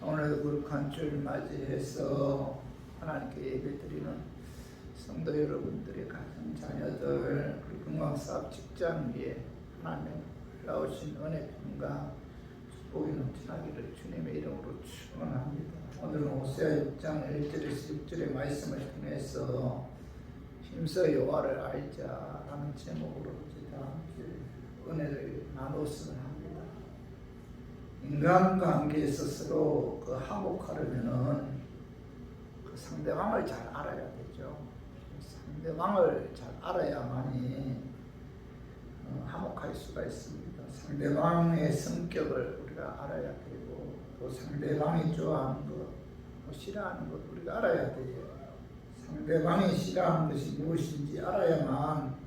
오늘도 거룩한 주를 맞이해서 하나님께 예배드리는 성도 여러분들의 가정, 자녀들, 그리고 건강사업 직장 위에 하나님의 나오신 은혜, 평강, 축복이 넘쳐나기를 주님의 이름으로 축원합니다. 오늘은 호세아 6장 1절에서 6절의 말씀을 통해서 힘써 여호와를 알자라는 제목으로 은혜를 나눴으면 합니다. 인간관계에서 서로 화목하려면은 그 상대방을 잘 알아야 되죠. 상대방을 잘 알아야만이 화목할 수가 있습니다. 상대방의 성격을 우리가 알아야 되고, 또 상대방이 좋아하는 것, 싫어하는 것 우리가 알아야 돼요. 상대방이 싫어하는 것이 무엇인지 알아야만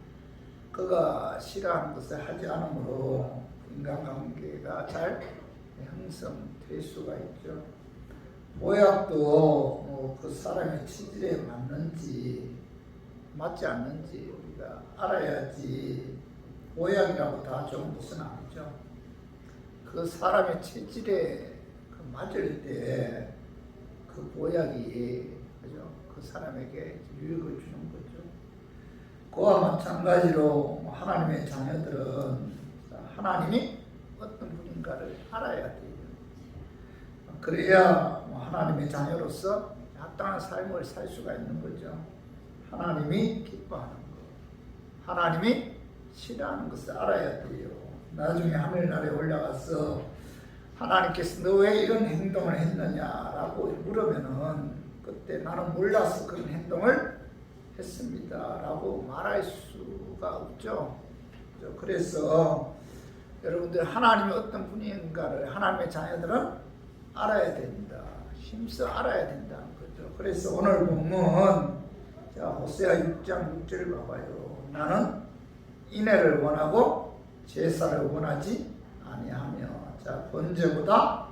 그가 싫어하는 것을 하지 않으므로 인간관계가 잘 형성될 수가 있죠. 모약도 그 사람의 체질에 맞는지 맞지 않는지 우리가 알아야지 모약이라고 다 좋은 것은 아니죠. 그 사람의 체질에 맞을 때 그 모약이 그 사람에게 유익을 주는 거죠. 그와 마찬가지로 하나님의 자녀들은 하나님이 어떤 분인가를 알아야 돼요. 그래야 하나님의 자녀로서 합당한 삶을 살 수가 있는 거죠. 하나님이 기뻐하는 것, 하나님이 싫어하는 것을 알아야 돼요. 나중에 하늘나라에 올라가서 하나님께서 너 왜 이런 행동을 했느냐라고 물으면은 그때 나는 몰라서 그런 행동을 했습니다 라고 말할 수가 없죠. 그래서 여러분들 하나님이 어떤 분인가를 하나님의 자녀들은 알아야 된다. 힘써 알아야 된다는 거죠. 그래서 오늘 본문 호세아 6장 6절 봐봐요. 나는 인애를 원하고 제사를 원하지 아니하며 번제보다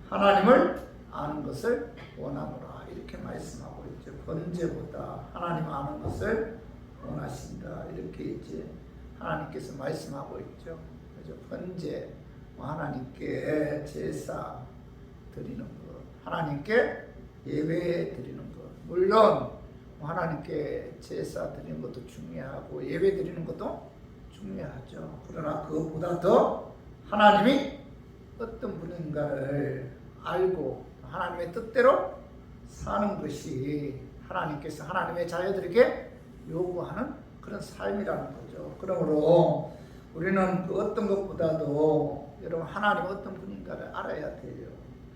하나님을 아는 것을 원하노라. 이렇게 말씀하고 있죠. 번제보다 하나님 아는 것을 원하신다. 이렇게 이제 하나님께서 말씀하고 있죠. 번제, 하나님께 제사 드리는 것, 하나님께 예배 드리는 것. 물론 하나님께 제사 드리는 것도 중요하고 예배 드리는 것도 중요하죠. 그러나 그것보다 더 하나님이 어떤 분인가를 알고 하나님의 뜻대로 사는 것이 하나님께서 하나님의 자녀들에게 요구하는 그런 삶이라는 거죠. 그러므로 우리는 그 어떤 것보다도 여러분 하나님 어떤 분인가를 알아야 돼요.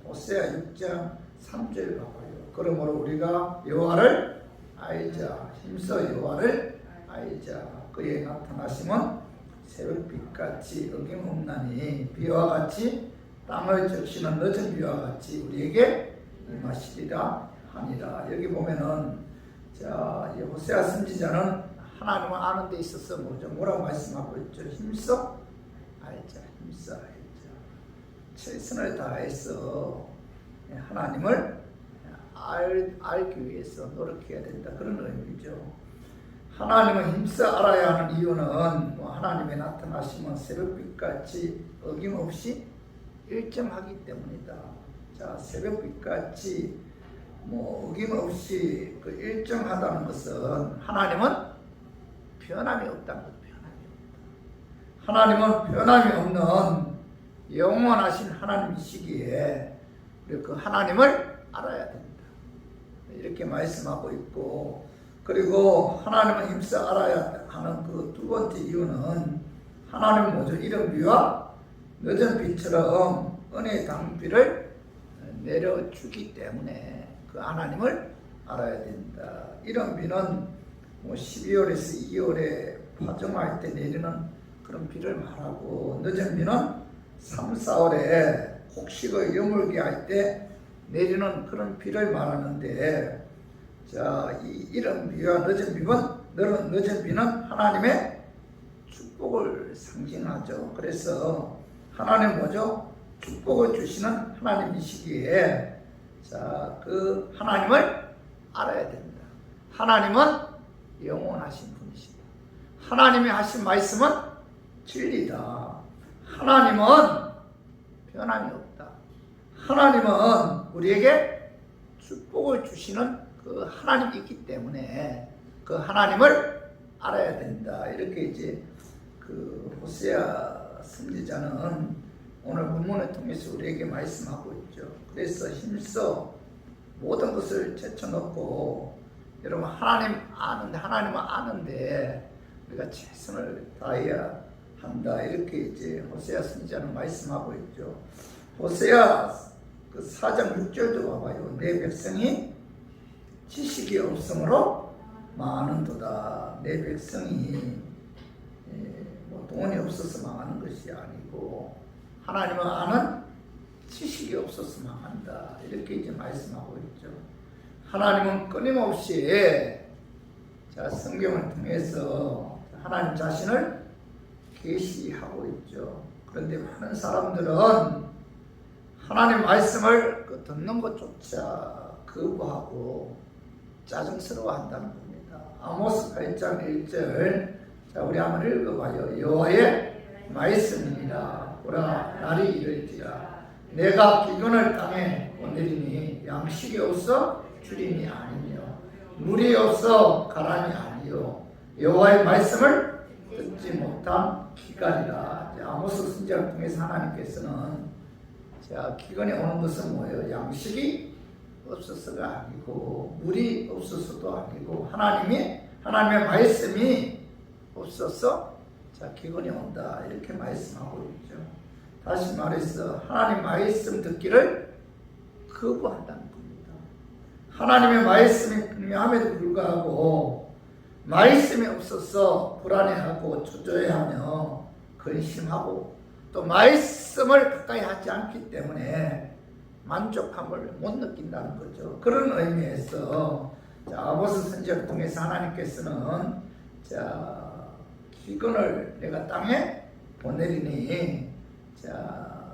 호세아 6장 3절 봐봐요. 그러므로 우리가 여호와를 알자. 힘써 여호와를 알자. 그의 나타나심은 새벽빛같이 어김없나니 비와 같이 땅을 적시는 늦은 비와 같이 우리에게 임하시리라 하니라. 여기 보면은 호세아 선지자는 하나님을 아는 데 있어서 뭐라고 말씀하고 있죠? 힘써 알자, 힘써 알자. 최선을 다해서 하나님을 알기 위해서 노력해야 된다. 그런 의미죠. 하나님을 힘써 알아야 하는 이유는 하나님의 나타나심은 새벽빛같이 어김없이 일정하기 때문이다. 새벽빛같이 어김없이 일정하다는 것은 하나님은 변함이 없다는 것. 하나님은 변함이 없는 영원하신 하나님이시기에 그 하나님을 알아야 된다. 이렇게 말씀하고 있고, 그리고 하나님을 힘써 알아야 하는 그 두 번째 이유는 하나님은 이런 비와 늦은 비처럼 은혜의 당비를 내려주기 때문에 그 하나님을 알아야 된다. 이런 비는 12월에서 2월에 파종할 때 내리는 그런 비를 말하고, 늦은 비는 3, 4월에 곡식을 여물게 할 때 내리는 그런 비를 말하는데, 이런 비와 늦은 비는 하나님의 축복을 상징하죠. 그래서 하나님 축복을 주시는 하나님이시기에 그 하나님을 알아야 된다. 하나님은 영원하신 분이시다. 하나님이 하신 말씀은 진리다. 하나님은 변함이 없다. 하나님은 우리에게 축복을 주시는 그 하나님이 있기 때문에 그 하나님을 알아야 된다. 이렇게 이제 그 호세아 선지자는 오늘 본문을 통해서 우리에게 말씀하고 있죠. 그래서 힘써 모든 것을 제쳐놓고, 여러분 하나님은 아는데 우리가 최선을 다해야 한다. 이렇게 이제 호세아 선지자는 말씀하고 있죠. 호세아 그 4장 6절도 봐봐요. 내 백성이 지식이 없으므로 망하는도다. 내 백성이 뭐 돈이 없어서 망하는 것이 아니고 하나님을 아는 지식이 없어서 망한다. 이렇게 이제 말씀하고 있죠. 하나님은 끊임없이 성경을 통해서 하나님 자신을 계시하고 있죠. 그런데 많은 사람들은 하나님 말씀을 듣는 것조차 거부하고 짜증스러워 한다는 겁니다. 아모스 8장 1절, 자 우리 한번 읽어봐요. 여호와의 말씀입니다. 보라, 날이 이를지라 내가 기근을 땅에 보내리니 양식이 없어 주림이 아니며 물이 없어 가람이 아니요 여호와의 말씀을 듣지 못한 기간이라. 아모스 선지자를 통해서 하나님께서는 기근이 오는 것은 뭐예요? 양식이 없어서가 아니고 물이 없어서도 아니고 하나님의 말씀이 없어서 기근이 온다. 이렇게 말씀하고 있죠. 다시 말해서 하나님 말씀 듣기를 거부한다는 겁니다. 하나님의 말씀이 분명함에도 불구하고 말씀이 없어서 불안해하고 초조해하며 근심하고 또 말씀을 가까이 하지 않기 때문에 만족함을 못 느낀다는 거죠. 그런 의미에서 아모스 선지자를 통해서 하나님께서는 기근을 내가 땅에 보내리니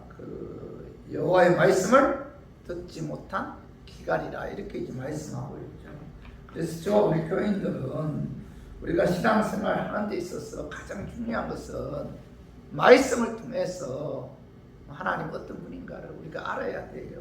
그 여호와의 말씀을 듣지 못한 기간이라. 이렇게 이제 말씀하고 있죠. 그래서 우리 교인들은 우리가 신앙생활 하는 데 있어서 가장 중요한 것은 말씀을 통해서 하나님 어떤 분인가를 우리가 알아야 돼요.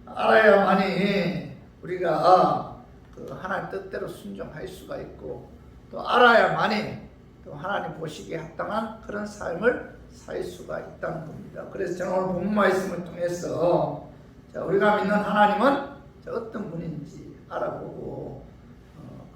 알아야만이 우리가 그 하나님 뜻대로 순종할 수가 있고, 또 알아야만이 또 하나님 보시기에 합당한 그런 삶을 살 수가 있다는 겁니다. 그래서 저는 오늘 본문 말씀을 통해서 우리가 믿는 하나님은 어떤 분인지 알아보고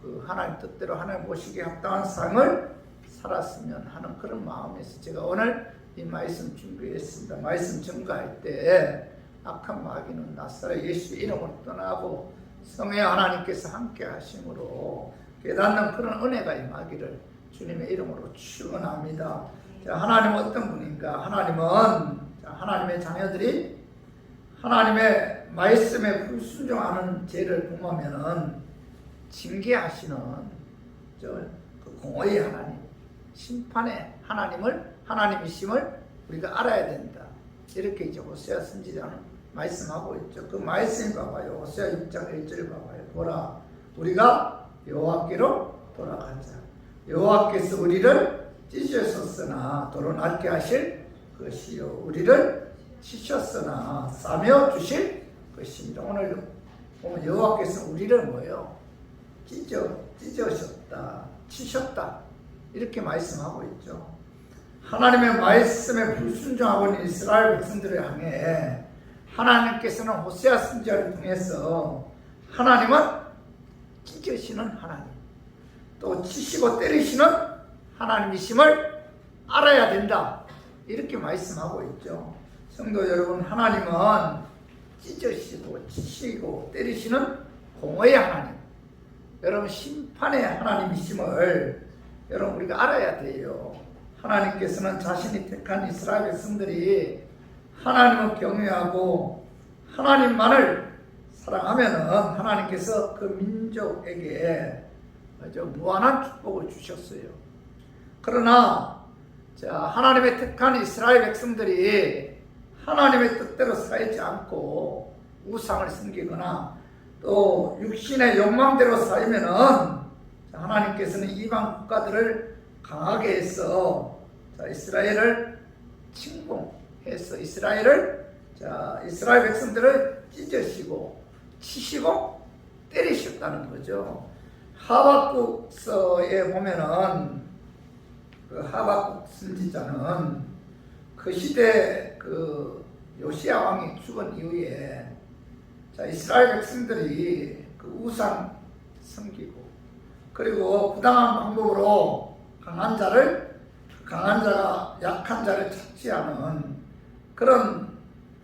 그 하나님 뜻대로 하나님 보시기에 합당한 삶을 살았으면 하는 그런 마음에서 제가 오늘 이 말씀 준비했습니다. 말씀 증거할 때 악한 마귀는 나사렛 예수의 이름을 떠나고 성의 하나님께서 함께 하심으로 깨닫는 그런 은혜가 임하기를 주님의 이름으로 축원합니다. 하나님은 어떤 분인가? 하나님은 하나님의 자녀들이 하나님의 말씀에 불순종하는 죄를 범하면은 징계하시는 그 공의의 하나님, 심판의 하나님이심을 우리가 알아야 된다. 이렇게 이제 호세아 선지자는 말씀하고 있죠. 그 말씀 봐봐요. 호세아 6장 1절 봐봐요. 보라, 우리가 여호와께로 돌아가자. 여호와께서 우리를 찢으셨으나 도로 낫게 하실 것이요, 우리를 치셨으나 싸며 주실 것입니다. 오늘 보면 여호와께서 우리를 뭐예요? 찢으셨다, 치셨다, 이렇게 말씀하고 있죠. 하나님의 말씀에 불순종하고 있는 이스라엘 백성들을 향해 하나님께서는 호세아 선지자를 통해서 하나님은 찢으시는 하나님, 또 치시고 때리시는 하나님이심을 알아야 된다. 이렇게 말씀하고 있죠. 성도 여러분, 하나님은 찢으시고 치시고 때리시는 공의의 하나님, 여러분 심판의 하나님이심을 여러분 우리가 알아야 돼요. 하나님께서는 자신이 택한 이스라엘 백성들이 하나님을 경외하고 하나님만을 사랑하면은 하나님께서 그 민족에게 무한한 축복을 주셨어요. 그러나 하나님의 택한 이스라엘 백성들이 하나님의 뜻대로 살지 않고 우상을 섬기거나 또 육신의 욕망대로 살면은 하나님께서는 이방 국가들을 강하게 해서 이스라엘을 침공해서 이스라엘 백성들을 찢으시고 치시고 때리셨다는 거죠. 하박국서에 보면은 그 하박국 선지자는 그 시대 그 요시야 왕이 죽은 이후에 이스라엘 백성들이 그 우상 섬기고 그리고 부당한 방법으로 강한 자가 약한 자를 착취하는 그런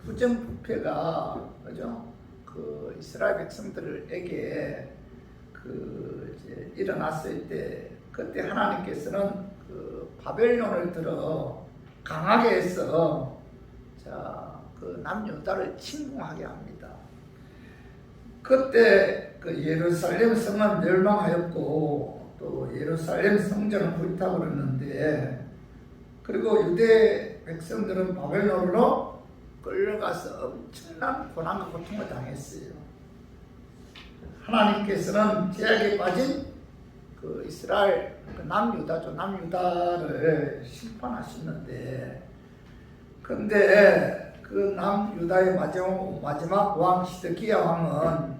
부정부패가 그죠? 그 이스라엘 백성들에게 그 이제 일어났을 때 그때 하나님께서는 그 바벨론을 들어 강하게 해서 그 남유다를 침공하게 합니다. 그때 그 예루살렘 성은 멸망하였고 또 예루살렘 성전은 불타버렸는데 그리고 유대 백성들은 바벨론으로 끌려가서 엄청난 고난과 고통을 당했어요. 하나님께서는 죄악에 빠진 그 이스라엘 그 남유다죠. 남유다를 심판하셨는데 근데 그 남유다의 마지막 왕 시드기야 왕은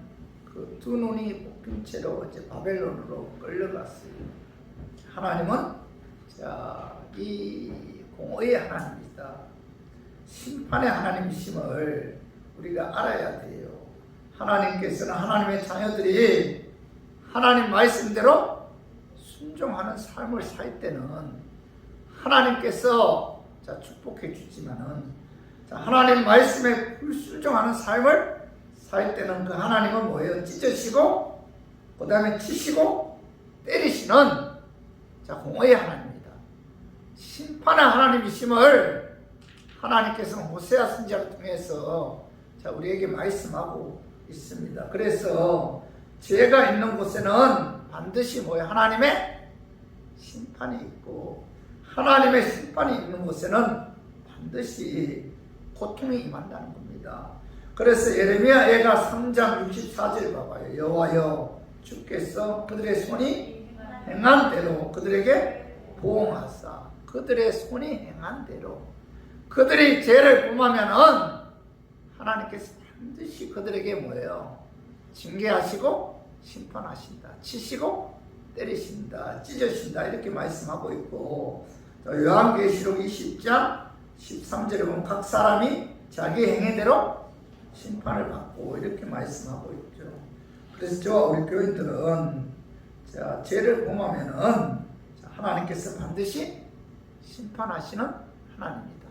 그 두 눈이 뽑힌 채로 이제 바벨론으로 끌려갔어요. 하나님은 이 공의의 하나님이다. 심판의 하나님이심을 우리가 알아야 돼요. 하나님께서는 하나님의 자녀들이 하나님 말씀대로 순종하는 삶을 살 때는 하나님께서 축복해 주지만은 하나님 말씀에 불순종하는 삶을 살 때는 그 하나님은 뭐예요? 찢으시고 그 다음에 치시고 때리시는 공의의 하나님입니다. 심판의 하나님이심을 하나님께서는 호세아 선지자를 통해서 우리에게 말씀하고 있습니다. 그래서 죄가 있는 곳에는 반드시 뭐예요? 하나님의 심판이 있고 하나님의 심판이 있는 곳에는 반드시 고통이 임한다는 겁니다. 그래서 예레미야 애가 3장 64절 봐봐요. 여호와여 주께서 그들의 손이 행한 대로 그들에게 보응하사 그들의 손이 행한 대로 그들이 죄를 범하면은 하나님께서 반드시 그들에게 뭐예요? 징계하시고 심판하신다. 치시고 때리신다. 찢으신다. 이렇게 말씀하고 있고 요한계시록 20장 13절에 보면 각 사람이 자기 행위대로 심판을 받고 이렇게 말씀하고 있죠. 그래서 저와 우리 교인들은 죄를 범하면은 하나님께서 반드시 심판하시는 하나님입니다.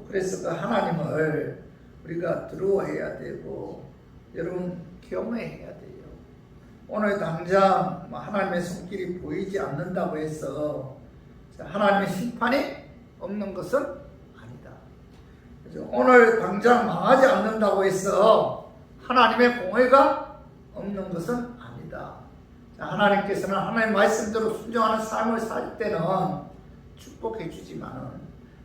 그래서 그 하나님을 우리가 두려워해야 되고 여러분 경외해야 돼요. 오늘 당장 하나님의 손길이 보이지 않는다고 해서 하나님의 심판이 없는 것은 아니다. 오늘 당장 망하지 않는다고 해서 하나님의 공의가 없는 것은 아니다. 하나님께서는 하나님의 말씀대로 순종하는 삶을 살 때는 축복해 주지만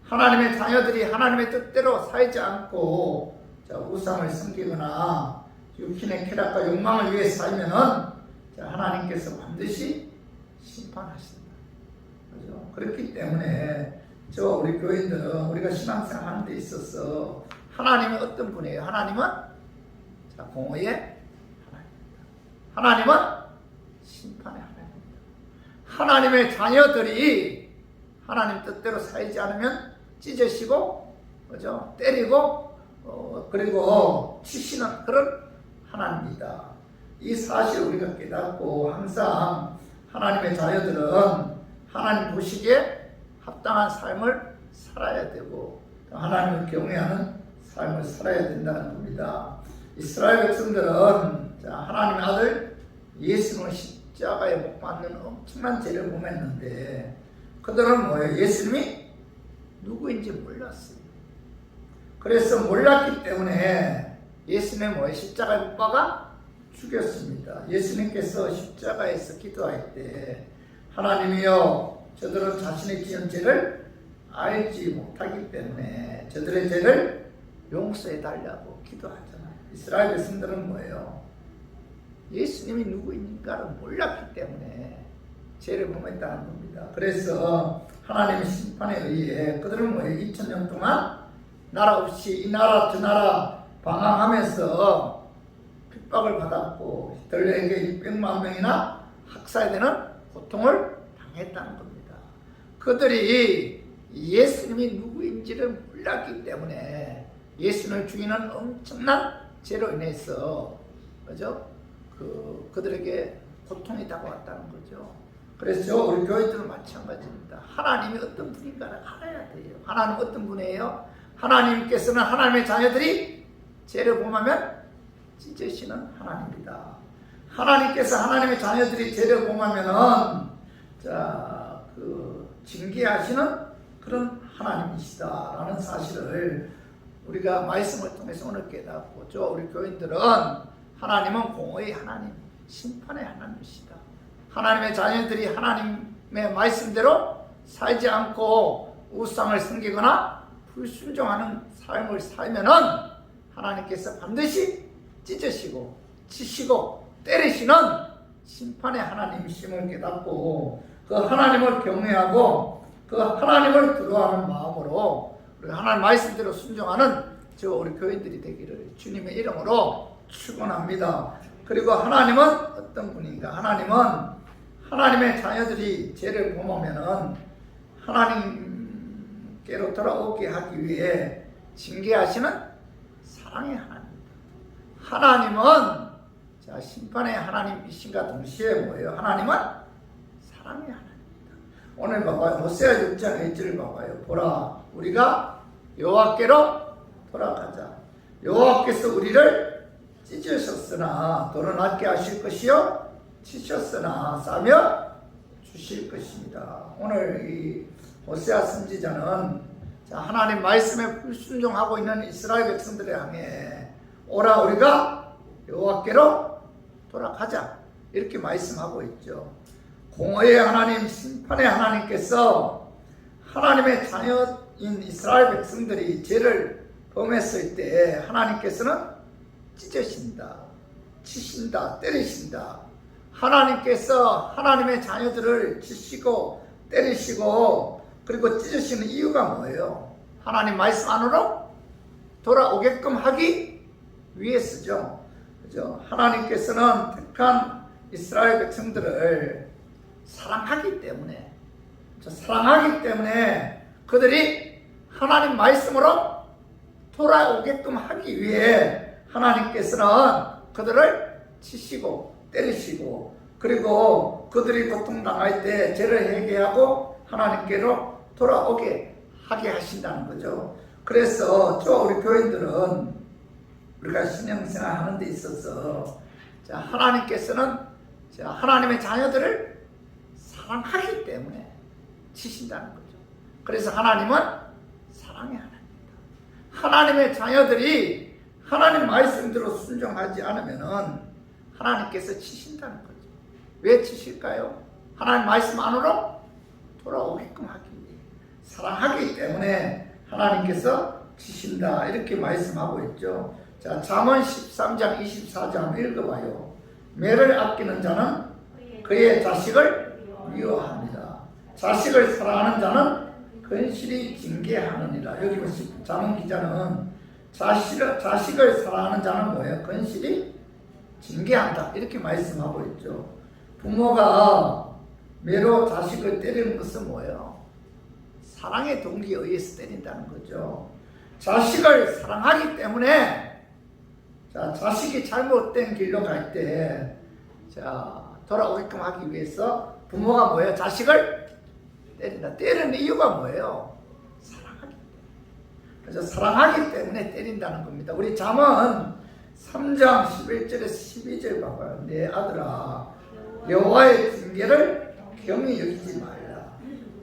하나님의 자녀들이 하나님의 뜻대로 살지 않고 우상을 섬기거나 육신의 쾌락과 욕망을 위해 살면은 하나님께서 반드시 심판하신다. 그렇죠? 그렇기 때문에 우리 교인들은 우리가 신앙생활 하는 데 있어서 하나님은 어떤 분이에요? 하나님은 공의의 하나님입니다. 하나님은 심판의 하나님입니다. 하나님의 자녀들이 하나님 뜻대로 살지 않으면 찢으시고 그죠? 때리고 그리고 치시는 그런 하나님입니다. 이 사실을 우리가 깨닫고 항상 하나님의 자녀들은 하나님 보시기에 합당한 삶을 살아야 되고 하나님을 경외하는 삶을 살아야 된다는 겁니다. 이스라엘 백성들은 하나님의 아들 예수님을 십자가에 못 박는 엄청난 죄를 범했는데 그들은 뭐예요? 예수님이 누구인지 몰랐어요. 그래서 몰랐기 때문에 예수님의 뭐예요? 십자가에 못 박아 죽였습니다. 예수님께서 십자가에서 기도할 때 하나님이여 저들은 자신의 지은 죄를 알지 못하기 때문에 저들의 죄를 용서해 달라고 기도하잖아요. 이스라엘 백성들은 뭐예요? 예수님이 누구인가를 몰랐기 때문에 죄를 범했다는 겁니다. 그래서 하나님의 심판에 의해 그들은 뭐예요? 2000년 동안 나라 없이 이 나라 저 나라 방황하면서 핍박을 받았고 히틀러에게 600만 명이나 학살되는 고통을 당했다는 겁니다. 그들이 예수님이 누구인지를 몰랐기 때문에 예수님을 죽이는 엄청난 죄로 인해서 그죠? 그들에게 고통이 다가왔다는 거죠. 그래서 우리 교회들은 마찬가지입니다. 하나님이 어떤 분인가를 알아야 돼요. 하나님 어떤 분이에요? 하나님께서는 하나님의 자녀들이 죄를 범하면 찢으시는 하나님입니다. 하나님께서 하나님의 자녀들이 죄를 범하면은 징계하시는 그런 하나님이시다라는 사실을 우리가 말씀을 통해서 오늘 깨닫고 우리 교인들은 하나님은 공의의 하나님, 심판의 하나님이시다. 하나님의 자녀들이 하나님의 말씀대로 살지 않고 우상을 섬기거나 불순종하는 삶을 살면은 하나님께서 반드시 찢으시고 치시고 때리시는 심판의 하나님이심을 깨닫고 그 하나님을 경외하고 그 하나님을 두려워하는 마음으로 우리 하나님 말씀대로 순종하는 우리 교인들이 되기를 주님의 이름으로 축원합니다. 그리고 하나님은 어떤 분인가? 하나님은 하나님의 자녀들이 죄를 범하면은 하나님께로 돌아오게 하기 위해 징계하시는 사랑의 하나님입니다. 하나님은 심판의 하나님이신가 동시에 뭐예요? 하나님은 사랑의 하나님입니다. 오늘 봐봐요. 호세아 6장 1절을 봐봐요. 보라, 우리가 여호와께로 돌아가자. 여호와께서 우리를 찢으셨으나 도로 낫게 하실 것이요 치셨으나 싸며 주실 것입니다. 오늘 이 호세아 선지자는 하나님 말씀에 불순종하고 있는 이스라엘 백성들을 향해 오라 우리가 여호와께로 돌아가자 이렇게 말씀하고 있죠. 공의의 하나님, 심판의 하나님께서 하나님의 자녀인 이스라엘 백성들이 죄를 범했을 때 하나님께서는 찢으신다, 치신다, 때리신다. 하나님께서 하나님의 자녀들을 치시고 때리시고 그리고 찢으시는 이유가 뭐예요? 하나님 말씀 안으로 돌아오게끔 하기 위해서죠. 그죠? 하나님께서는 택한 이스라엘 백성들을 사랑하기 때문에 그들이 하나님 말씀으로 돌아오게끔 하기 위해 하나님께서는 그들을 치시고 때리시고 그리고 그들이 고통당할 때 죄를 회개하고 하나님께로 돌아오게 하게 하신다는 거죠. 그래서 우리 교인들은 우리가 신앙생활 하는 데 있어서 하나님께서는 하나님의 자녀들을 사랑하기 때문에 치신다는 거죠. 그래서 하나님은 사랑의 하나님입니다. 하나님의 자녀들이 하나님 말씀대로 순종하지 않으면은 하나님께서 치신다는 거죠. 왜 치실까요? 하나님 말씀 안으로 돌아오게끔 하기 위해 사랑하기 때문에 하나님께서 치신다 이렇게 말씀하고 있죠. 잠언 13장 24장 읽어봐요. 매를 아끼는 자는 그의 자식을 미워합니다. 자식을 사랑하는 자는 근실히 징계하느니라. 여기 보시면 잠언 기자는 자식을 사랑하는 자는 뭐예요? 근실히 징계한다 이렇게 말씀하고 있죠. 부모가 매로 자식을 때리는 것은 뭐예요? 사랑의 동기에 의해서 때린다는 거죠. 자식을 사랑하기 때문에 자식이 잘못된 길로 갈 때 돌아오게끔 하기 위해서 부모가 뭐예요? 자식을 때린다. 때리는 이유가 뭐예요? 사랑하기 때문에. 그래서 사랑하기 때문에 때린다는 겁니다. 우리 잠언 3장 11절에서 12절 봐봐요. 내 아들아 여호와의 징계를 경히 여기지 말라.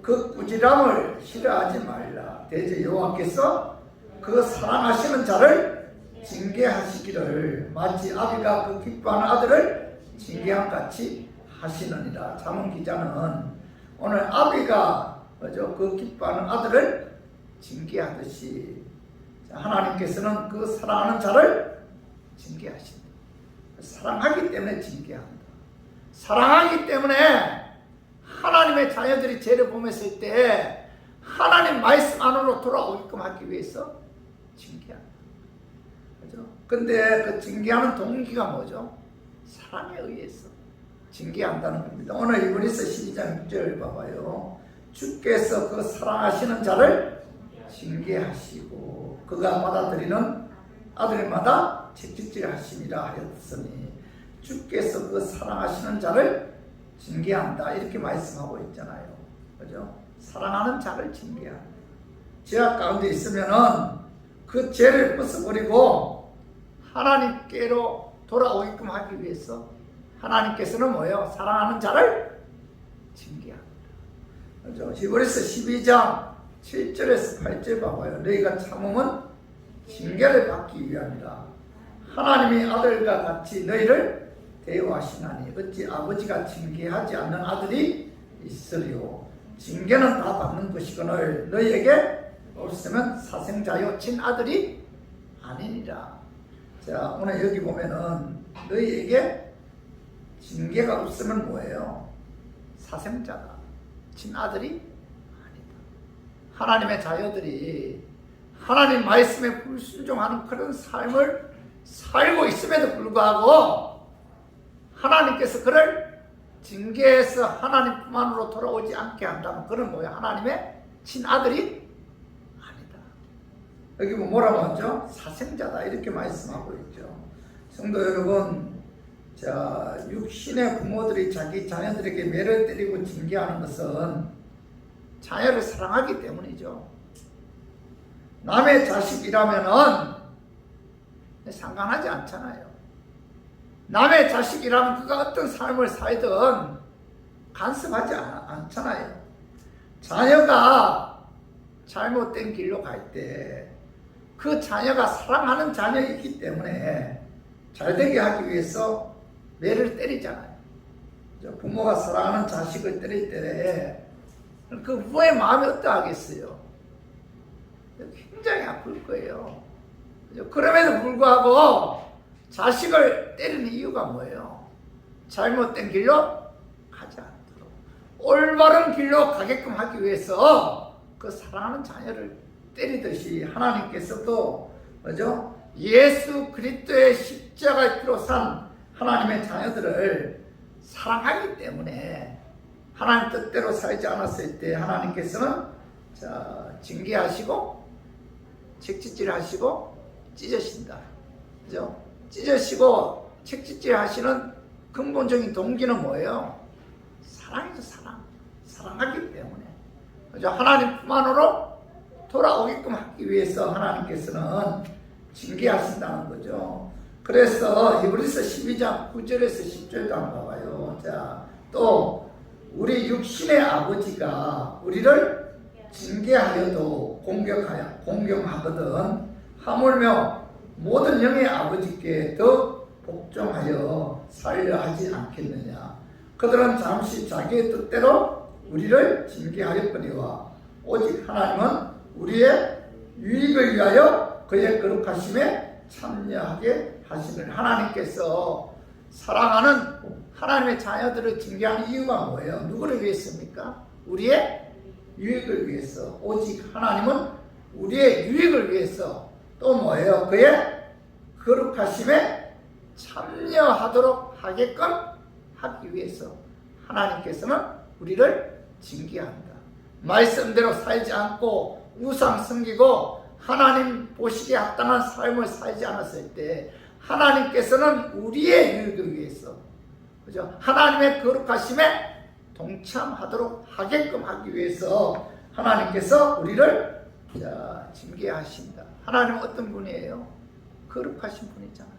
그 꾸지람을 싫어하지 말라. 대제 여호와께서 그 사랑하시는 자를 징계하시기를 마치 아비가 그 기뻐하는 아들을 징계함 같이 하시느니라. 잠언 기자는 오늘 아비가 그 기뻐하는 아들을 징계하듯이 하나님께서는 그 사랑하는 자를 징계하신다. 사랑하기 때문에 징계한다. 사랑하기 때문에 하나님의 자녀들이 죄를 범했을 때 하나님 말씀 안으로 돌아오게끔 하기 위해서 징계한다. 그죠? 근데 그 징계하는 동기가 뭐죠? 사랑에 의해서 징계한다는 겁니다. 오늘 이브리서 12장 6절 봐봐요. 주께서 그 사랑하시는 자를 징계하시고 그가 받아들이는 아들마다 채찍질 하심이라 하였으니 주께서 그 사랑하시는 자를 징계한다 이렇게 말씀하고 있잖아요. 그죠? 사랑하는 자를 징계한다. 죄악 가운데 있으면은 그 죄를 벗어버리고 하나님께로 돌아오게끔 하기 위해서 하나님께서는 뭐예요? 사랑하는 자를 징계한다. 그죠? 히브리서 12장 7절에서 8절 봐봐요. 너희가 참음은 징계를 받기 위함이라. 하나님이 아들과 같이 너희를 대우하시나니 어찌 아버지가 징계하지 않는 아들이 있으리요. 징계는 다 받는 것이거늘 너희에게 없으면 사생자요 친아들이 아니니라. 자, 오늘 여기 보면은 너희에게 징계가 없으면 뭐예요? 사생자다. 친아들이 아니다. 하나님의 자녀들이 하나님 말씀에 불순종하는 그런 삶을 살고 있음에도 불구하고 하나님께서 그를 징계해서 하나님 품안으로 돌아오지 않게 한다면 그는 뭐야? 하나님의 친아들이 아니다. 여기 뭐라고 하죠? 사생자다 이렇게 말씀하고 있죠. 성도 여러분, 자, 육신의 부모들이 자기 자녀들에게 매를 때리고 징계하는 것은 자녀를 사랑하기 때문이죠. 남의 자식이라면은 상관하지 않잖아요. 남의 자식이라면 그가 어떤 삶을 살든 간섭하지 않잖아요. 자녀가 잘못된 길로 갈 때 그 자녀가 사랑하는 자녀이기 때문에 잘되게 하기 위해서 매를 때리잖아요. 부모가 사랑하는 자식을 때릴 때 그 부모의 마음이 어떠하겠어요? 굉장히 아플 거예요. 그럼에도 불구하고 자식을 때리는 이유가 뭐예요? 잘못된 길로 가지 않도록 올바른 길로 가게끔 하기 위해서 그 사랑하는 자녀를 때리듯이 하나님께서도 뭐죠? 예수 그리스도의 십자가의 피로 산 하나님의 자녀들을 사랑하기 때문에 하나님 뜻대로 살지 않았을 때 하나님께서는 징계하시고 책짓질 하시고 찢으신다. 그죠? 찢으시고 책짓질 하시는 근본적인 동기는 뭐예요? 사랑이죠, 사랑. 사랑하기 때문에. 그죠? 하나님 품 안으로 돌아오게끔 하기 위해서 하나님께서는 징계하신다는 거죠. 그래서 히브리서 12장 9절에서 10절도 한번 봐봐요. 자, 또 우리 육신의 아버지가 우리를 징계하여도 공경하거든 하물며 모든 영의 아버지께 더 복종하여 살려 하지 않겠느냐. 그들은 잠시 자기의 뜻대로 우리를 징계하였거니와 오직 하나님은 우리의 유익을 위하여 그의 거룩하심에 참여하게 하시는. 하나님께서 사랑하는 하나님의 자녀들을 징계하는 이유가 뭐예요? 누구를 위해서입니까? 우리의 유익을 위해서. 오직 하나님은 우리의 유익을 위해서 또 뭐예요? 그의 거룩하심에 참여하도록 하게끔 하기 위해서 하나님께서는 우리를 징계한다. 말씀대로 살지 않고 우상 섬기고 하나님 보시기에 합당한 삶을 살지 않았을 때 하나님께서는 우리의 유익을 위해서, 그죠? 하나님의 거룩하심에 동참하도록 하게끔 하기 위해서 하나님께서 우리를 징계하신다. 하나님은 어떤 분이에요? 거룩하신 분이잖아요.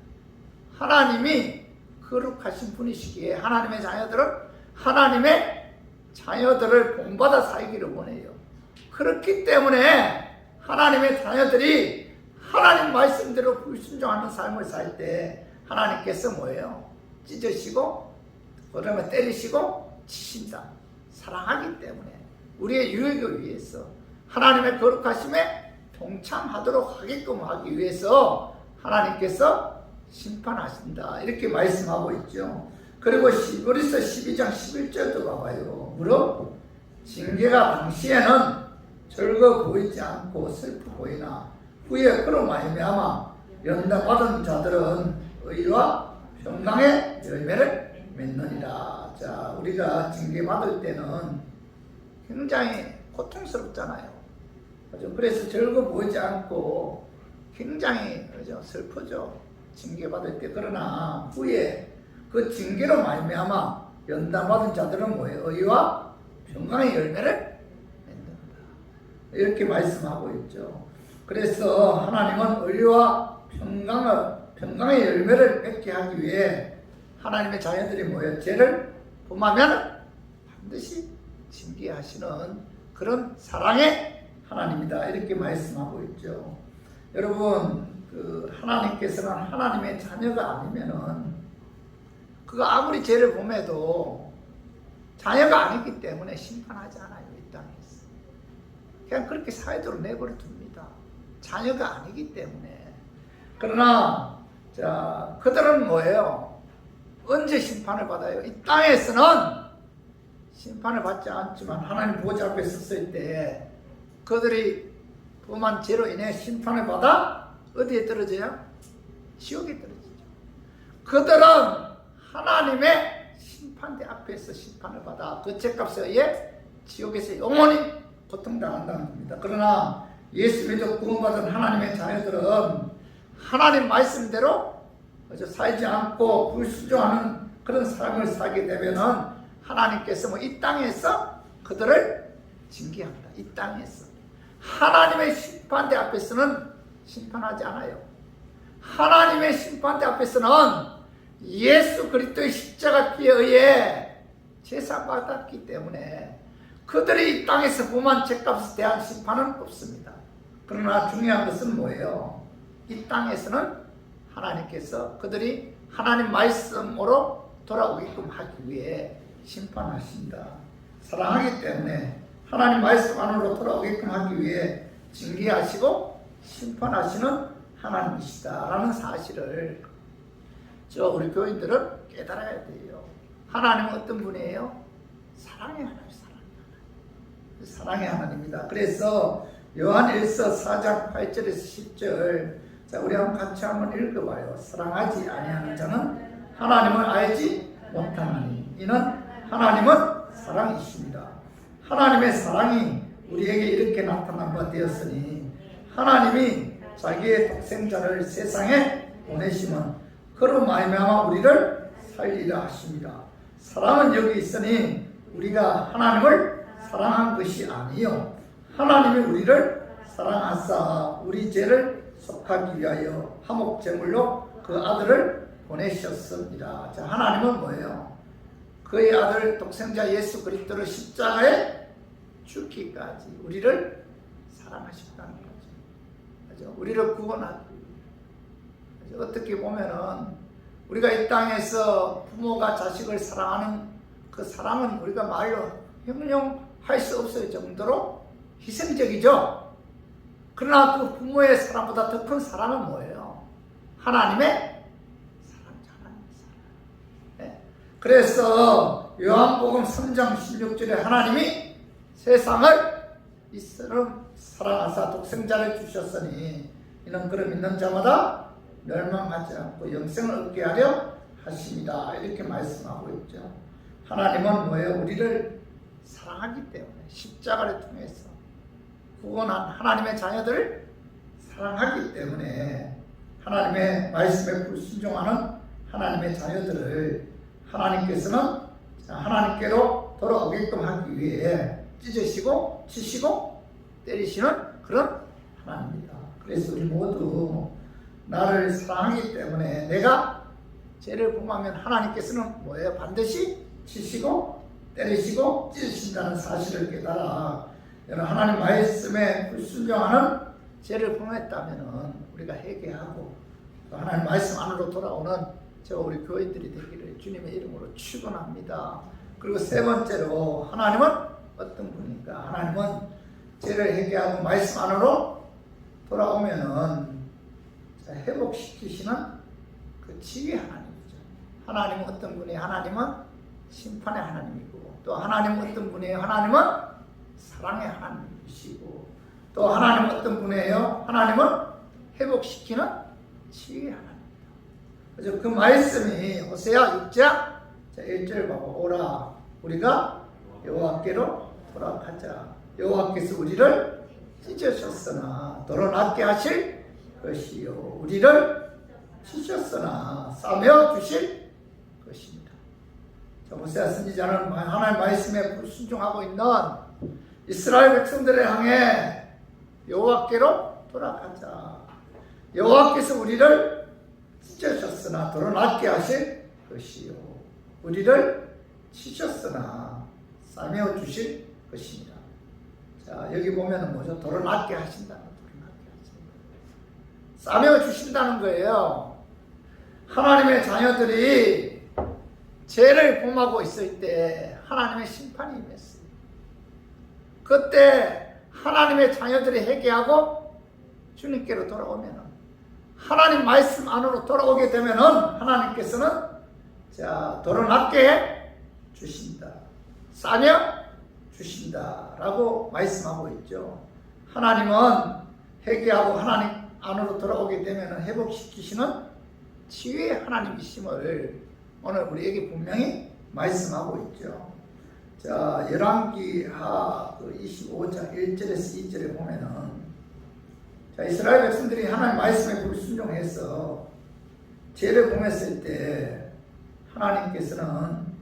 하나님이 거룩하신 분이시기에 하나님의 자녀들은 하나님의 자녀들을 본받아 살기를 원해요. 그렇기 때문에 하나님의 자녀들이 하나님 말씀대로 불순종하는 삶을 살 때 하나님께서 뭐예요? 찢으시고 그러면 때리시고 치신다. 사랑하기 때문에 우리의 유익을 위해서 하나님의 거룩하심에 동참하도록 하게끔 하기 위해서 하나님께서 심판하신다. 이렇게 말씀하고 있죠. 그리고 히브리서 12장 11절도 봐봐요. 무릇 징계가 당시에는 즐거워 보이지 않고 슬퍼 보이나 후에 그로 말미암아 연단받은 자들은 의와 평강의 열매를 맺느니라. 자, 우리가 징계받을 때는 굉장히 고통스럽잖아요. 그래서 즐거워 보이지 않고 굉장히 슬프죠. 징계받을 때. 그러나 후에 그 징계로 말미암아 연단받은 자들은 뭐예요? 의와 평강의 열매를 맺는다. 이렇게 말씀하고 있죠. 그래서 하나님은 의와 평강의 열매를 맺게 하기 위해 하나님의 자녀들이 뭐예요? 죄를 범하면 반드시 징계하시는 그런 사랑의 하나님이다. 이렇게 말씀하고 있죠. 여러분, 하나님께서는 하나님의 자녀가 아니면은 그가 아무리 죄를 범해도 자녀가 아니기 때문에 심판하지 않아요. 이 땅에서. 그냥 그렇게 사회적으로 내버려 둡니다. 자녀가 아니기 때문에. 그러나 자, 그들은 뭐예요? 언제 심판을 받아요? 이 땅에서는 심판을 받지 않지만 하나님 보좌 앞에 섰을 때 그들이 범한 죄로 인해 심판을 받아 어디에 떨어져요? 지옥에 떨어지죠. 그들은 하나님의 심판대 앞에서 심판을 받아 그 죄값에 의해 지옥에서 영원히 고통당한다는 겁니다. 그러나 예수 믿어 구원받은 하나님의 자녀들은 하나님 말씀대로 살지 않고 불순종하는 그런 삶을 살게 되면은 하나님께서 이 땅에서 그들을 징계합니다. 이 땅에서. 하나님의 심판대 앞에서는 심판하지 않아요. 하나님의 심판대 앞에서는 예수 그리스도의 십자가 피에 의해 제사받았기 때문에 그들이 이 땅에서 범한 죄값에 대한 심판은 없습니다. 그러나 중요한 것은 뭐예요? 이 땅에서는 하나님께서 그들이 하나님 말씀으로 돌아오게끔 하기 위해 심판하신다. 사랑하기 때문에 하나님 말씀 안으로 돌아오게끔 하기 위해 징계하시고 심판하시는 하나님이시다 라는 사실을 우리 교인들은 깨달아야 돼요. 하나님은 어떤 분이에요? 사랑의 하나님, 사랑의 하나님입니다. 그래서 요한일서 4장 8절에서 10절, 자, 우리 같이 한번 읽어봐요. 사랑하지 아니하는 자는 하나님을 알지 못하나니 이는 하나님은 사랑이십니다. 하나님의 사랑이 우리에게 이렇게 나타난 바 되었으니 하나님이 자기의 독생자를 세상에 보내심은 그로 말미암아 우리를 살리라 하십니다. 사랑은 여기 있으니 우리가 하나님을 사랑한 것이 아니요 하나님이 우리를 사랑하사 우리 죄를 속하기 위하여 화목 제물로 그 아들을 보내셨습니다. 자, 하나님은 뭐예요? 그의 아들 독생자 예수 그리스도를 십자가에 죽기까지 우리를 사랑하셨다는 거죠. 우리를 구원하기 위해. 어떻게 보면은 우리가 이 땅에서 부모가 자식을 사랑하는 그 사랑은 우리가 말로 형용할 수 없을 정도로 희생적이죠. 그러나 그 부모의 사랑보다 더 큰 사랑은 뭐예요? 하나님의 사랑. 네. 그래서 요한복음 3장 16절에 하나님이 세상을 이처럼 사랑하사 독생자를 주셨으니 이는 그를 믿는 자마다 멸망하지 않고 영생을 얻게 하려 하십니다. 이렇게 말씀하고 있죠. 하나님은 뭐예요? 우리를 사랑하기 때문에 십자가를 통해서 구원한 하나님의 자녀들을 사랑하기 때문에 하나님의 말씀에 불순종하는 하나님의 자녀들을 하나님께서는 하나님께로 돌아오게끔 하기 위해 찢으시고 치시고 때리시는 그런 하나님입니다. 그래서 우리 모두 나를 사랑하기 때문에 내가 죄를 범하면 하나님께서는 뭐예요? 반드시 치시고 때리시고 찢으신다는 사실을 깨달아 하나님 말씀에 불순종하는 죄를 범했다면 우리가 회개하고 하나님 말씀 안으로 돌아오는 우리 교인들이 되기를 주님의 이름으로 축원합니다. 그리고 세 번째로 하나님은 어떤 분입니까? 하나님은 죄를 회개하고 말씀 안으로 돌아오면은 회복시키시는 그 지휘 하나님이죠. 하나님은 어떤 분이에요? 하나님은 심판의 하나님이고 또 하나님은 어떤 분이에요? 하나님은 사랑의 하나님이시고 또 하나님은 어떤 분이에요? 하나님은 회복시키는 치유의 하나님입니다. 그래서 그 말씀이 호세아 6장 1절 봐봐. 오라 우리가 여호와께로 돌아가자. 여호와께서 우리를 찢으셨으나 더러 낫게 하실 것이요 우리를 찢으셨으나 싸매어 주실 것입니다. 자, 호세아 선지자는 하나님의 말씀에 불순종하고 있는 이스라엘 백성들을 향해 여호와께로 돌아가자. 여호와께서 우리를 찢으셨으나 더러 낫게 하실 것이요 우리를 치셨으나 싸매어 주실 것입니다. 자, 여기 보면은 뭐죠? 더러 낫게 하신다는, 더러 낫게 하신다. 싸매어 주신다는 거예요. 하나님의 자녀들이 죄를 범하고 있을 때 하나님의 심판이 임했어요. 그때 하나님의 자녀들이 회개하고 주님께로 돌아오면은, 하나님 말씀 안으로 돌아오게 되면은 하나님께서는 자, 더러 낫게 해 주신다. 싸며 주신다라고 말씀하고 있죠. 하나님은 회개하고 하나님 안으로 돌아오게 되면 회복시키시는 치유의 하나님이심을 오늘 우리에게 분명히 말씀하고 있죠. 자, 열왕기하 25장 1절에서 2절에 보면은, 자, 이스라엘 백성들이 하나님 말씀에 불순종해서 죄를 범했을 때 하나님께서는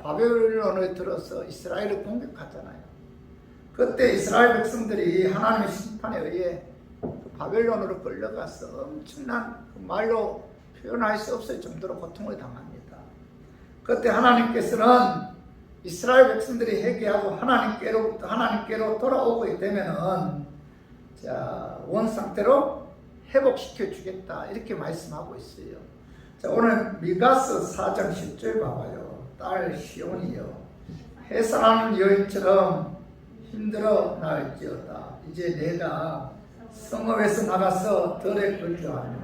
바벨론을 들어서 이스라엘을 공격하잖아요. 그때 이스라엘 백성들이 하나님의 심판에 의해 바벨론으로 끌려가서 엄청난 말로 표현할 수 없을 정도로 고통을 당합니다. 그때 하나님께서는 이스라엘 백성들이 회개하고 하나님께로 돌아오게 되면은 자, 원 상태로 회복시켜 주겠다 이렇게 말씀하고 있어요. 자, 오늘 미가서 4장 10절 봐봐요. 딸 시온이여 해산하는 여인처럼 힘들어 나을지어다. 이제 내가 성읍에서 나가서 들에 거주하며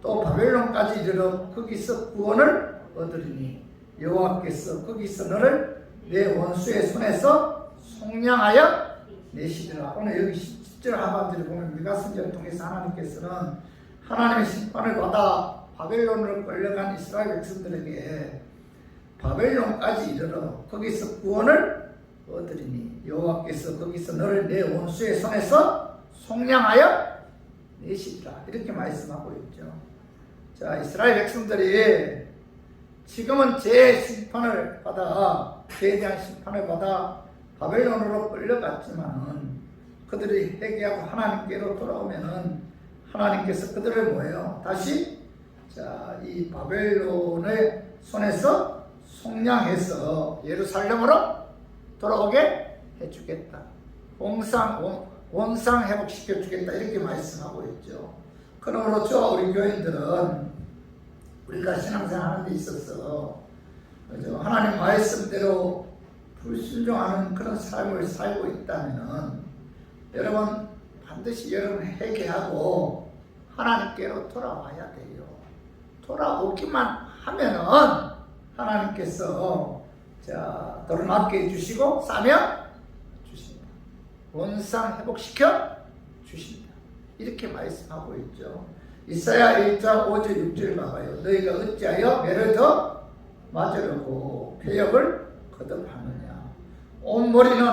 또 바벨론까지 이르러 거기서 구원을 얻으리니 여호와께서 거기서 너를 내 원수의 손에서 속량하여 내시리라. 오늘 여기 10절 하반절에 보면 미가 선지자를 통해서 하나님께서는 하나님의 심판을 받아 바벨론으로 끌려간 이스라엘 백성들에게 바벨론까지 이르러 거기서 구원을 얻으리니 여호와께서 거기서 너를 내 원수의 손에서 속량하여 내시리라 이렇게 말씀하고 있죠. 자, 이스라엘 백성들이 지금은 죄의 심판을 받아, 죄에 대한 심판을 받아 바벨론으로 끌려갔지만 그들이 회개하고 하나님께로 돌아오면은 하나님께서 그들을 뭐예요? 다시 자, 이 바벨론의 손에서 속량해서 예루살렘으로 돌아오게 해주겠다. 원상 회복시켜 주겠다 이렇게 말씀하고 있죠. 그러므로 우리 교인들은 우리가 신앙생활 하는 데 있어서 하나님 말씀대로 불순종하는 그런 삶을 살고 있다면 여러분 반드시 여러분 회개하고 하나님께로 돌아와야 돼요. 돌아오기만 하면은 하나님께서 자, 더러 낫게 해주시고 싸며 주신다. 원상 회복시켜 주신다. 이렇게 말씀하고 있죠. 이사야 1장 5절 6절 봐봐요. 너희가 어찌하여 매를 더 맞으려고 폐역을 거듭하느냐. 온 머리는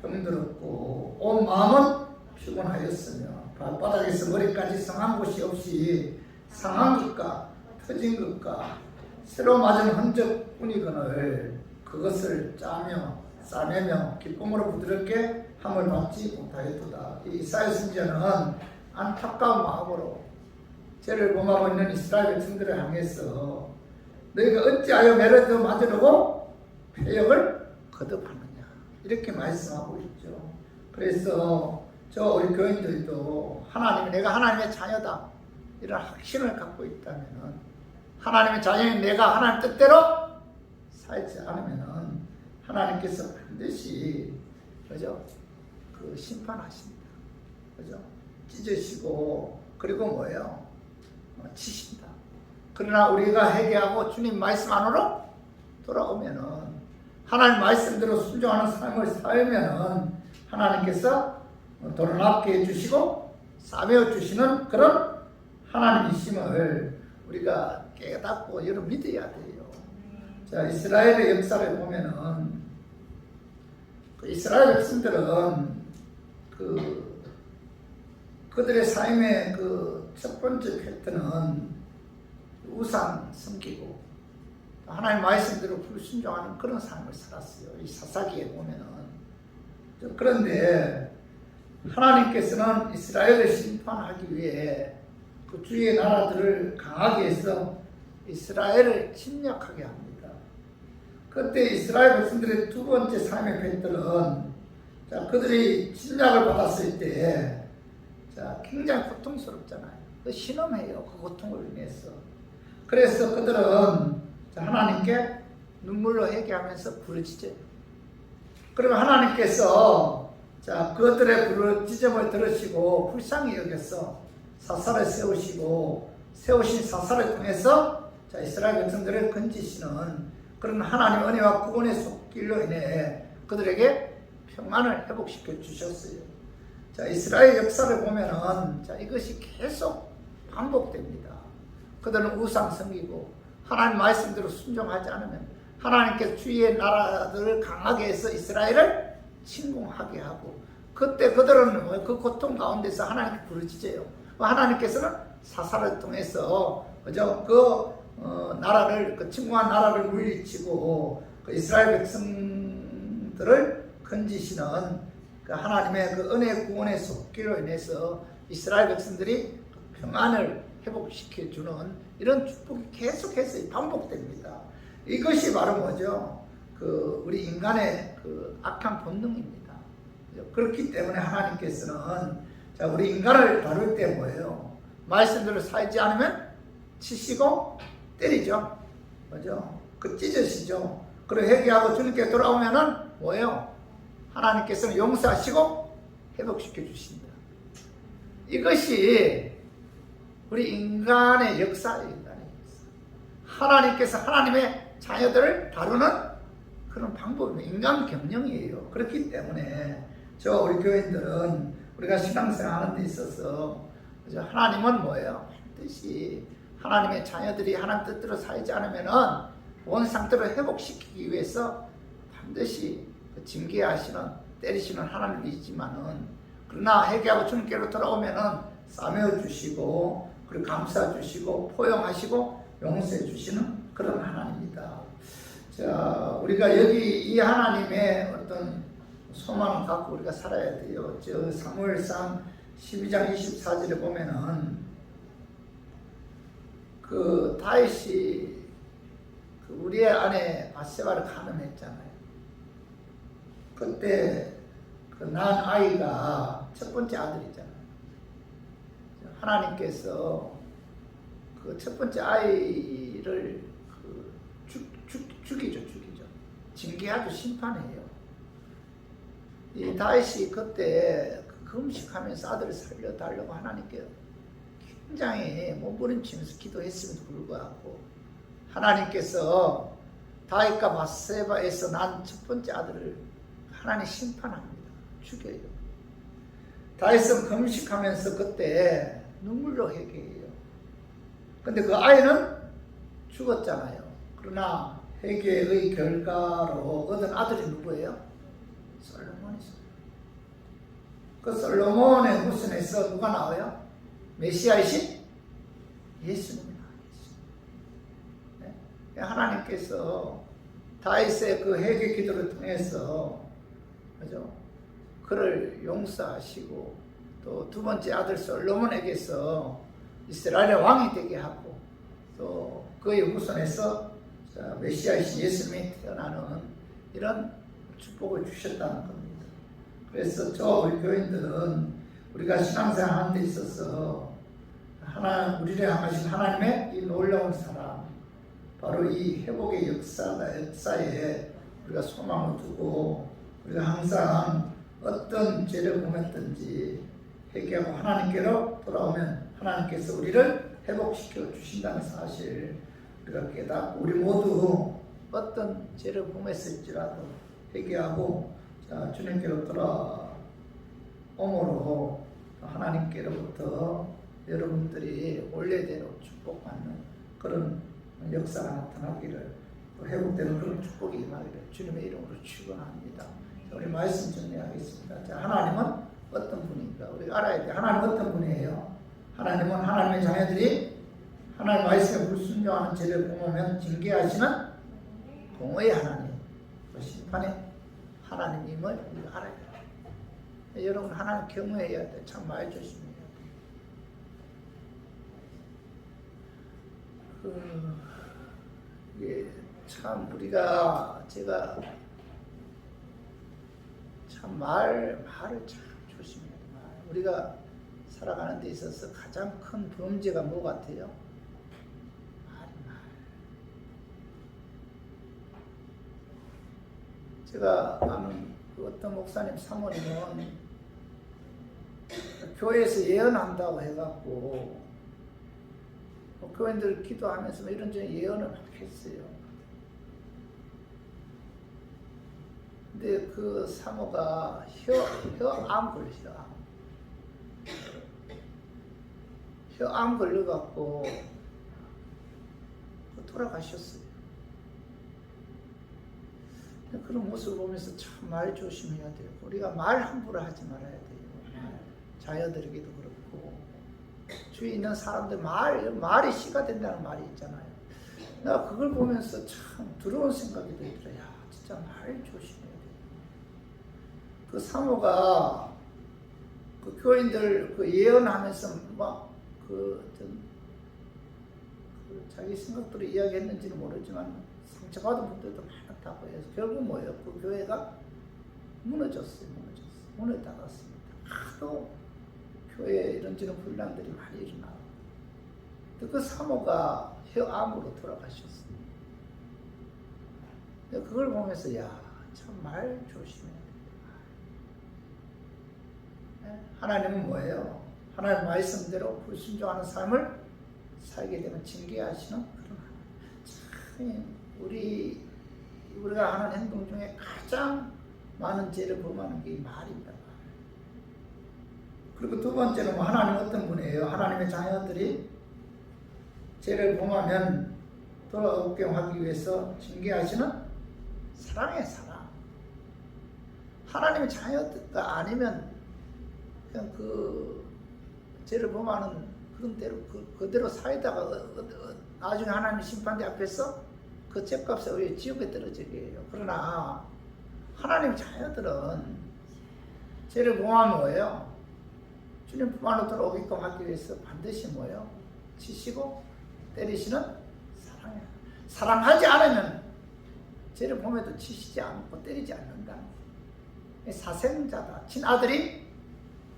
병들었고 온 마음은 피곤하였으며 발바닥에서 머리까지 상한 곳이 없이 상한 것과 터진 것과 새로 맞은 흔적뿐이거늘 그것을 짜며 싸매며 기쁨으로 부드럽게 함을 받지 못하였도다. 이 이사야 선지자는 안타까운 마음으로 죄를 범하고 있는 이스라엘 백성들을 향해서 너희가 어찌하여 매를 더 맞으려고 폐역을 거듭하느냐 이렇게 말씀하고 있죠. 그래서 우리 교인들도 내가 하나님의 자녀다 이런 확신을 갖고 있다면 하나님의 자녀인 내가 하나님 뜻대로 살지 않으면 하나님께서 반드시 그죠? 그 심판하십니다. 그죠? 찢으시고 그리고 뭐예요? 치신다. 그러나 우리가 회개하고 주님 말씀 안으로 돌아오면은 하나님 말씀대로 순종하는 삶을 살면은 하나님께서 더러 낫게 해주시고 싸매어 주시는 그런 하나님이심을 우리가 깨닫고 이를 믿어야 돼요. 자, 이스라엘의 역사를 보면은 그 이스라엘 백성들은 그들의 삶의 그 첫 번째 패턴은 우상 섬기고 하나님 말씀대로 불순종하는 그런 삶을 살았어요. 이 사사기에 보면은. 그런데 하나님께서는 이스라엘을 심판하기 위해 그 주위의 나라들을 강하게 해서 이스라엘을 침략하게 합니다. 그때 이스라엘 백성들의 두 번째 삶의 패턴은 그들이 침략을 받았을 때 굉장히 고통스럽잖아요. 신음해요. 그 고통을 인해서. 그래서 그들은 하나님께 눈물로 회개하면서 부르짖어요. 그러면 하나님께서 그들의 부르짖음을 들으시고 불쌍히 여겨서 사사를 세우신 사사를 통해서 이스라엘 백성들을 건지시는 그런 하나님의 은혜와 구원의 손길로 인해 그들에게 평안을 회복시켜 주셨어요. 이스라엘 역사를 보면은 이것이 계속 반복됩니다. 그들은 우상 섬기고 하나님 말씀대로 순종하지 않으면 하나님께서 주위의 나라들을 강하게 해서 이스라엘을 침공하게 하고 그때 그들은 그 고통 가운데서 하나님께 부르짖어요. 하나님께서는 사사를 통해서 나라를 침공한 나라를 물리치고 이스라엘 백성들을 건지시는 하나님의 은혜 구원의 속기로 인해서 이스라엘 백성들이 평안을 회복시켜주는 이런 축복이 계속해서 반복됩니다. 이것이 바로 뭐죠? 우리 인간의 악한 본능입니다. 그렇기 때문에 하나님께서는 우리 인간을 다룰 때 뭐예요? 말씀대로 살지 않으면 치시고 때리죠. 그죠? 찢으시죠. 그리고 회개하고 주님께 돌아오면은 뭐예요? 하나님께서는 용서하시고 회복시켜 주신다. 이것이 우리 인간의 역사예요. 하나님께서 하나님의 자녀들을 다루는 그런 방법입니다. 인간 경영이에요. 그렇기 때문에 우리 교인들은 우리가 신앙생활 하는 데 있어서 하나님은 뭐예요? 반드시 하나님의 자녀들이 하나님 뜻대로 살지 않으면은 원 상태로 회복시키기 위해서 반드시 징계하시는 때리시는 하나님이지만은 그러나 회개하고 주님께로 돌아오면은 싸매어 주시고 그리고 감싸 주시고 포용하시고 용서해 주시는 그런 하나님입니다. 우리가 여기 이 하나님의 어떤 소망을 갖고 우리가 살아야 돼요. 사무엘상 12장 24절에 보면은 다윗이 우리의 아내 바세바를 간음했잖아요. 그때 낳은 아이가 첫 번째 아들이잖아요. 하나님께서 첫 번째 아이를 죽이죠. 징계하죠. 심판해요. 이 다윗이 그때 금식하면서 아들을 살려달라고 하나님께 굉장히 몸부림치면서 기도했음에도 불구하고 하나님께서 다윗과 바세바에서 난 첫 번째 아들을 하나님 심판합니다. 죽여요. 다윗은 금식하면서 그때 눈물로 회개해요. 근데 그 아이는 죽었잖아요. 그러나 회개의 결과로 얻은 아들이 누구예요? 솔로몬이죠. 그 솔로몬의 후손에서 누가 나와요? 메시아이신 예수님이 나와요. 네? 하나님께서 다윗의 그 회개 기도를 통해서 그죠? 그를 용서하시고 또 두 번째 아들 솔로몬에게서 이스라엘의 왕이 되게 하고 또 그의 후손에서 메시아이신 예수님이 태어나는 이런 축복을 주셨다는 겁니다. 그래서 우리 교인들은 우리가 신앙생활 하는 데 있어서 우리를 향하신 하나님의 이 놀라운 사랑, 바로 이 회복의 역사에 우리가 소망을 두고 우리가 항상 어떤 죄를 범했든지 회개하고 하나님께로 돌아오면 하나님께서 우리를 회복시켜 주신다는 사실 우리가 깨닫고 우리 모두 어떤 죄를 범했을지라도 회개하고 주님께로 돌아옴으로 하나님께로부터 여러분들이 원래대로 축복받는 그런 역사가 나타나기를, 또 회복되는 그런 축복이 임하기를 주님의 이름으로 축원합니다. 우리 말씀 정리하겠습니다. 자, 하나님은 어떤 분인가? 우리가 알아야 돼. 하나님은 어떤 분이에요? 하나님은 하나님의 자녀들이 하나님 말씀에 불순종하는 죄를 범하면 징계하시는 공의의 하나님, 그 심판의 하나님임을 우리가 알아야 돼요. 여러분, 하나님 경외해야 돼. 참 말 조심해야 돼. 이게 참 제가 참 말을 참 조심해야 돼. 우리가 살아가는 데 있어서 가장 큰 범죄가 뭐 같아요? 말. 제가 아는 어떤 목사님 사모님은 교회에서 예언한다고 해갖고 교인들 기도하면서 이런저런 예언을 막 했어요. 근데 그 사모가 혀암 걸려. 혀암 걸려갖고 돌아가셨어요. 그런 모습을 보면서 참 말 조심해야 돼요. 우리가 말 함부로 하지 말아야 돼요. 자녀들에게도 그렇고 주위에 있는 사람들 말이 씨가 된다는 말이 있잖아요. 나 그걸 보면서 참 두려운 생각이 들더라. 야, 진짜 말 조심해야 돼. 그 사모가 그 교인들 그 예언하면서 막 자기 생각대로 이야기했는지는 모르지만 상처받은 분들도 많다고 해서 결국 뭐예요? 그 교회가 무너졌어요. 문을 닫았습니다. 하도 교회에 이런저런 분란들이 많이 일어나고 그 사모가 혀암으로 돌아가셨어요. 그걸 보면서 야, 참 말 조심해야 된다. 하나님은 뭐예요? 하나님 말씀대로 불순종하는 삶을 살게 되면 징계하시는 그런 하나님. 우리가 하는 행동 중에 가장 많은 죄를 범하는 게 이 말입니다. 그리고 두 번째는 하나님 어떤 분이에요? 하나님의 자녀들이 죄를 범하면 돌아오게 하기 위해서 징계하시는 사랑의 사랑. 하나님의 자녀가 아니면 그냥 그 죄를 범하는 그런 대로 그대로 살다가 나중에 하나님 심판대 앞에서 그 죄값에 우리 지옥에 떨어지게 해요. 그러나 하나님 자녀들은 죄를 범하면 뭐예요? 주님 품 안으로 돌아오게끔 하기 위해서 반드시 뭐예요? 치시고 때리시는 사랑이에요. 사랑하지 않으면 죄를 범해도 치시지 않고 때리지 않는다. 사생자다. 친아들이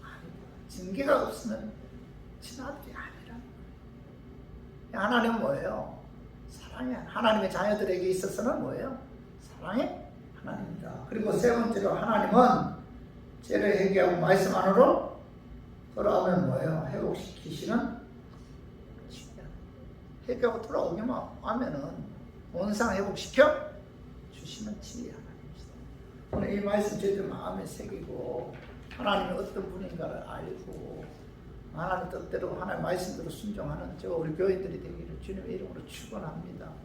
아니다. 징계가 없으면 친아들이 아니라. 하나님은 뭐예요? 사랑이야. 하나님의 자녀들에게 있어서는 뭐예요? 사랑의 하나님입니다. 그리고 세 번째로 하나님은 죄를 회개하고 말씀 안으로 돌아오면 뭐예요? 회복시키시는 치유야. 회개하고 돌아오기만 하면은 원상 회복시켜 주시는 치유 하나님이시다. 오늘 이 말씀 저희들 마음에 새기고 하나님이 어떤 분인가를 알고 하나님 뜻대로 하나님 말씀대로 순종하는 저 우리 교인들이 되기를 주님의 이름으로 축원합니다.